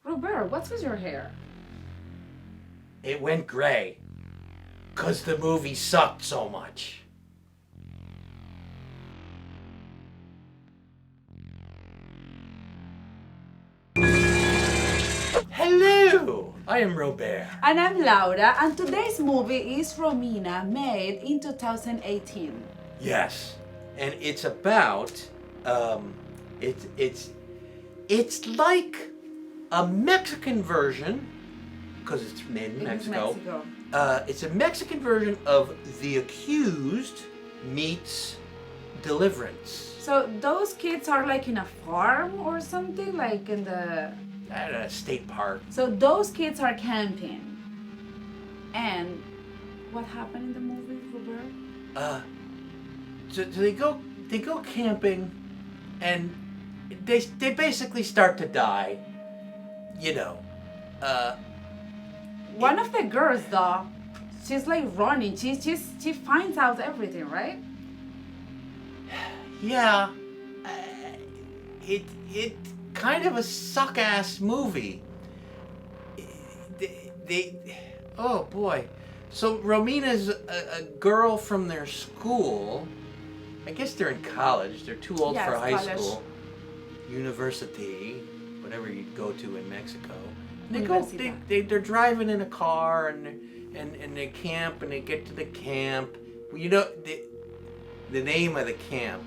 Robert, what's with your hair? It went gray. 'Cause the movie sucked so much. Hello! I am Robert. And I'm Laura, and today's movie is Romina, made in 2018. Yes. And it's about, it's like a Mexican version, because it's made in Mexico. It's a Mexican version of The Accused meets Deliverance. So those kids are like in a farm or something, like in the... At a state park. So those kids are camping. And what happened in the movie, Robert? So they go camping, and they basically start to die. You know. One of the girls, though, she's like running. She finds out everything, right? Yeah. It kind of a suck-ass movie. Oh boy. So Romina's a girl from their school. I guess they're in college. They're too old for high college. school. University, whatever you go to in Mexico. They're driving in a car and they camp and they get to the camp. You know the name of the camp.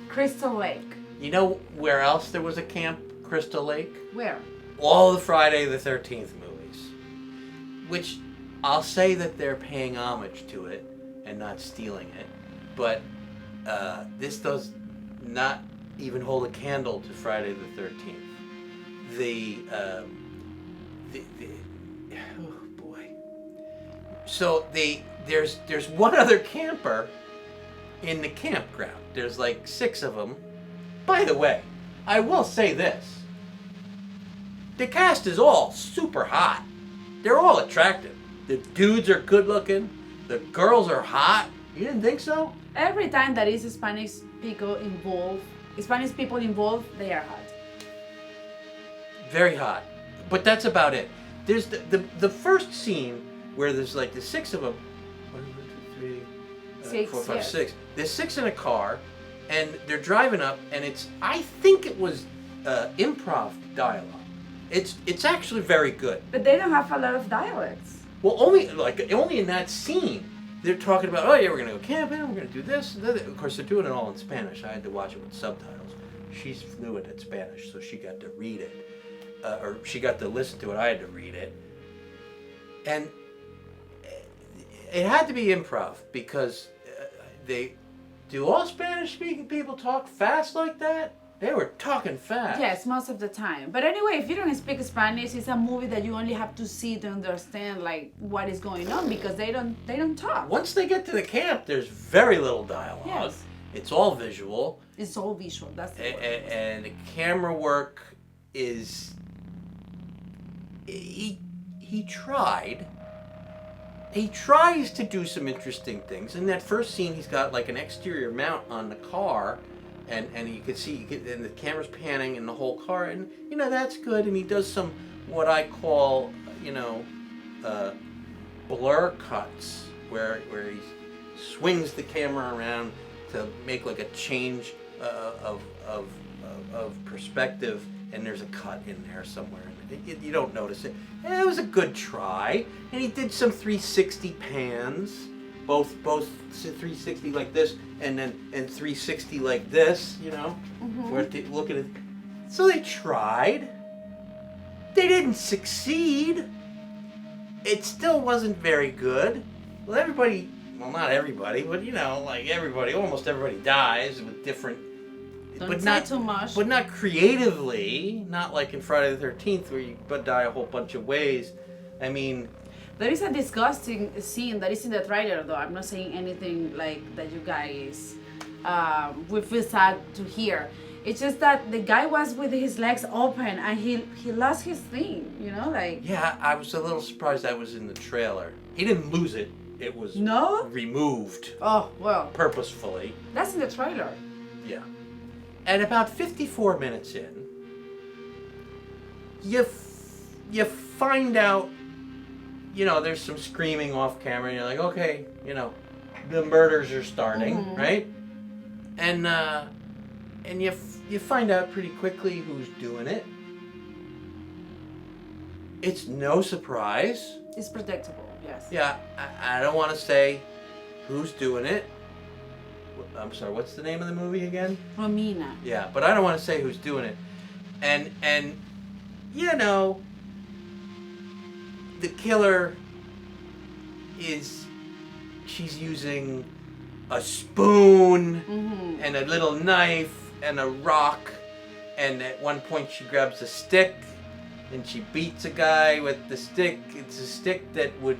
Crystal Lake. You know where else there was a camp? Crystal Lake? Where? All the Friday the 13th movies. Which I'll say that they're paying homage to it and not stealing it. But this does not even hold a candle to Friday the 13th. Oh boy. So there's one other camper in the campground. There's like 6 of them. By the way, I will say this. The cast is all super hot. They're all attractive. The dudes are good looking. The girls are hot. You didn't think so? Every time there is Spanish people involved, they are hot. Very hot. But that's about it. There's the first scene where there's like the 6 of them. 1, 2, 3, 4, 5, 6. There's 6 in a car, and they're driving up, and I think it was improv dialogue. It's actually very good. But they don't have a lot of dialects. Well, only in that scene, they're talking about, oh yeah, we're gonna go camping, we're gonna do this. And of course, they're doing it all in Spanish. I had to watch it with subtitles. She's fluent at Spanish, so she got to read it, or she got to listen to it. I had to read it, and it had to be improv because do all Spanish-speaking people talk fast like that? They were talking fast. Yes, most of the time. But anyway, if you don't speak Spanish, it's a movie that you only have to see to understand like what is going on because they don't talk. Once they get to the camp, there's very little dialogue. Yes. It's all visual. It's all visual. That's the word. And the camera work is. He tried. He tries to do some interesting things. In that first scene, he's got like an exterior mount on the car. And you can see, and the camera's panning in the whole car, and that's good. And he does some what I call, blur cuts, where he swings the camera around to make like a change of perspective, and there's a cut in there somewhere. You don't notice it. And it was a good try, and he did some 360 pans. Both 360 like this and 360 like this, where look at it. So they tried. They didn't succeed. It still wasn't very good. Well, not everybody, but almost everybody dies with different. Don't say too much. But not creatively. Not like in Friday the 13th where you die a whole bunch of ways. I mean. There is a disgusting scene that is in the trailer, though. I'm not saying anything like that you guys will feel sad to hear. It's just that the guy was with his legs open and he lost his thing, Yeah, I was a little surprised that was in the trailer. He didn't lose it. It was removed. Oh, well. Purposefully. That's in the trailer. Yeah. And about 54 minutes in, you you find out, there's some screaming off camera, and you're like, okay, the murders are starting, right? And you find out pretty quickly who's doing it. It's no surprise. It's predictable, yes. Yeah, I don't want to say who's doing it. I'm sorry, what's the name of the movie again? Romina. Yeah, but I don't want to say who's doing it. And the killer she's using a spoon and a little knife and a rock, and at one point she grabs a stick and she beats a guy with the stick. It's a stick that would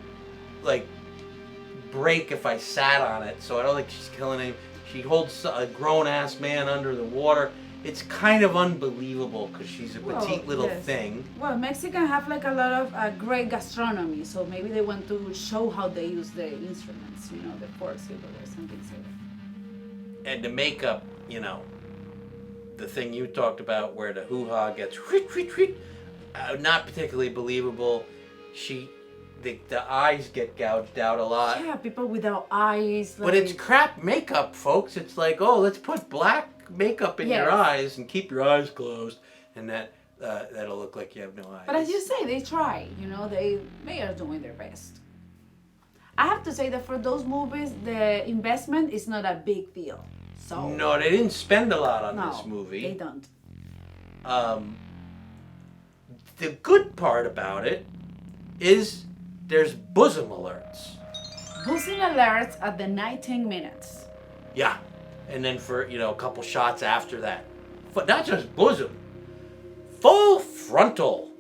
break if I sat on it, so I don't think she's killing him. She holds a grown-ass man under the water. It's kind of unbelievable because she's a petite little thing. Well, Mexicans have a lot of great gastronomy, so maybe they want to show how they use the instruments, the forks, silverwares, and things like that. And the makeup, the thing you talked about where the hoo-ha gets not particularly believable. The eyes get gouged out a lot. Yeah, people without eyes. But it's crap makeup, folks. It's like, oh, let's put black makeup in your eyes and keep your eyes closed, and that'll look like you have no eyes. But as you say, they try. They are doing their best. I have to say that for those movies, the investment is not a big deal. So no, they didn't spend a lot on this movie. They don't. The good part about it is there's bosom alerts. Bosom alerts at the 19 minutes. Yeah. And then for, a couple shots after that. But not just bosom. Full frontal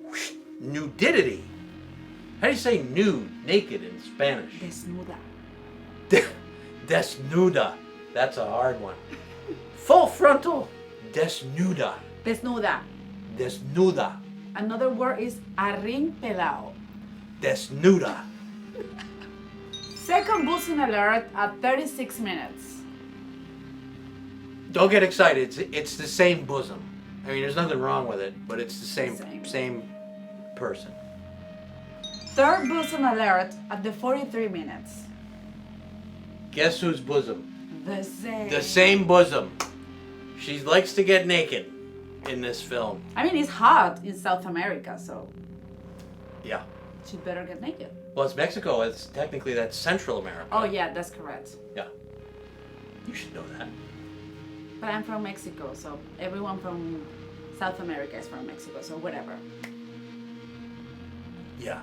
nudity. How do you say nude, naked in Spanish? Desnuda. Desnuda. That's a hard one. Full frontal desnuda. Desnuda. Desnuda. Another word is arrinpelao. Desnuda. Second bosom alert at 36 minutes. Don't get excited. It's the same bosom. I mean, there's nothing wrong with it, but it's the same person. Third bosom alert at the 43 minutes. Guess whose bosom? The same. The same bosom. She likes to get naked in this film. I mean, it's hot in South America, so yeah, she better get naked. Well, it's Mexico. That's Central America. Oh yeah, that's correct. Yeah, you should know that. But I'm from Mexico, so everyone from South America is from Mexico, so whatever. Yeah,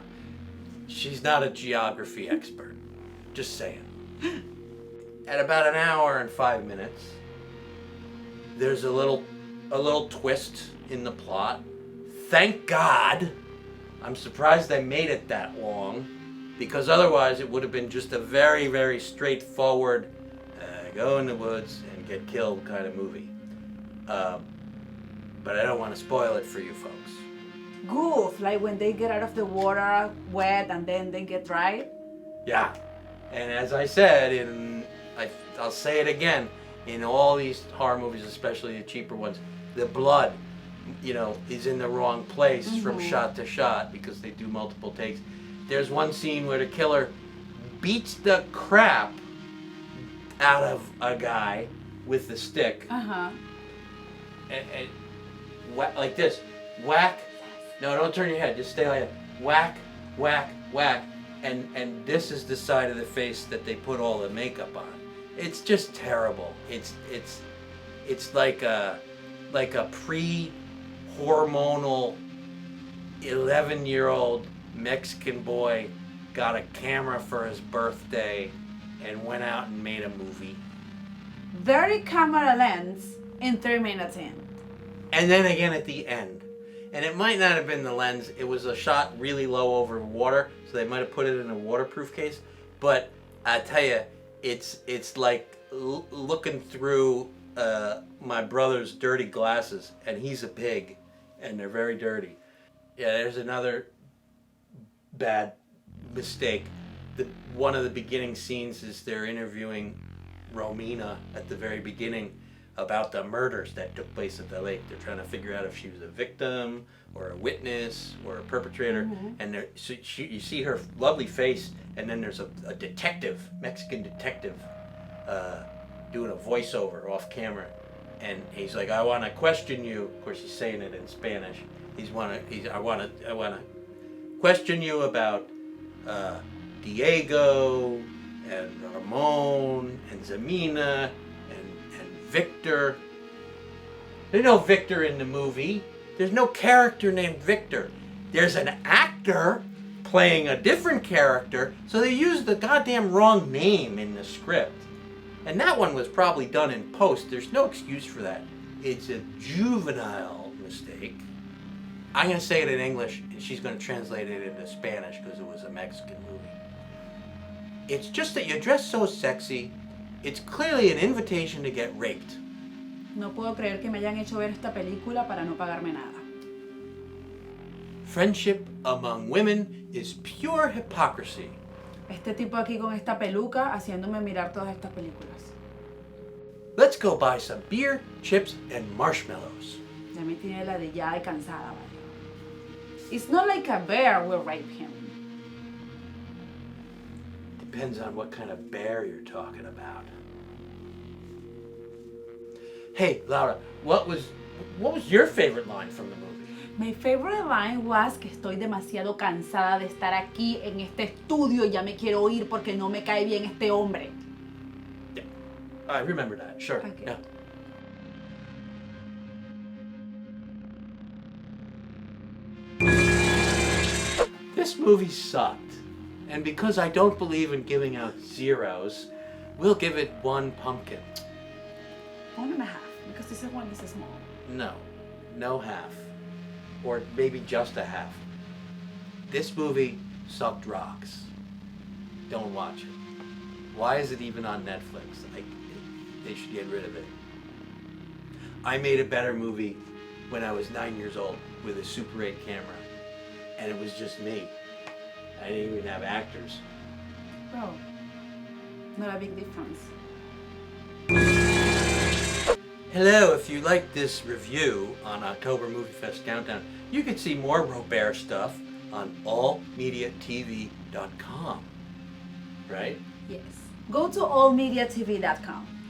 she's not a geography expert. Just saying. At about an hour and 5 minutes, there's a little twist in the plot. Thank God. I'm surprised they made it that long, because otherwise it would have been just a very, very straightforward go in the woods and get killed kind of movie. But I don't want to spoil it for you folks. Goof, like when they get out of the water wet and then they get dry. Yeah, and as I said, I'll say it again, in all these horror movies, especially the cheaper ones, the blood, is in the wrong place from shot to shot because they do multiple takes. There's one scene where the killer beats the crap out of a guy with the stick. And like this, whack. No, don't turn your head. Just stay like that. Whack, whack, whack. And this is the side of the face that they put all the makeup on. It's just terrible. It's like a pre-hormonal 11-year-old Mexican boy got a camera for his birthday and went out and made a movie. Dirty camera lens in 3 minutes in. And then again at the end. And it might not have been the lens. It was a shot really low over water, so they might have put it in a waterproof case. But I tell you, it's like looking through my brother's dirty glasses, and he's a pig, and they're very dirty. Yeah, there's another bad mistake. One of the beginning scenes is they're interviewing Romina at the very beginning about the murders that took place at the lake. They're trying to figure out if she was a victim or a witness or a perpetrator. And you see her lovely face, and then there's a detective, Mexican detective, doing a voiceover off camera. And he's like, I want to question you. Of course, he's saying it in Spanish. I want to question you about Diego and Ramon and Romina and Victor. There's no Victor in the movie. There's no character named Victor. There's an actor playing a different character, so they used the goddamn wrong name in the script. And that one was probably done in post. There's no excuse for that. It's a juvenile mistake. I'm going to say it in English, and she's going to translate it into Spanish because it was a Mexican movie. It's just that you dress so sexy. It's clearly an invitation to get raped. No puedo creer que me hayan hecho ver esta película para no pagarme nada. Friendship among women is pure hypocrisy. Este tipo aquí con esta peluca haciéndome mirar todas estas películas. Let's go buy some beer, chips, and marshmallows. Ya me tiene la de ya de cansada, vale. It's not like a bear will rape him. Depends on what kind of bear you're talking about. Hey, Laura, what was your favorite line from the movie? My favorite line was que estoy demasiado cansada de estar aquí en este estudio y ya me quiero ir porque no me cae bien este hombre. Yeah, I remember that. Sure. Okay. Yeah. This movie sucked, and because I don't believe in giving out zeros, we'll give it 1 pumpkin. 1.5, because this one is small. No half. Or maybe just a half. This movie sucked rocks. Don't watch it. Why is it even on Netflix? They should get rid of it. I made a better movie when I was 9 years old with a Super 8 camera. And it was just me. I didn't even have actors. Bro, not a big difference. Hello, if you like this review on October Moviefest Countdown, you can see more Robert stuff on allmediatv.com. Right? Yes. Go to allmediatv.com.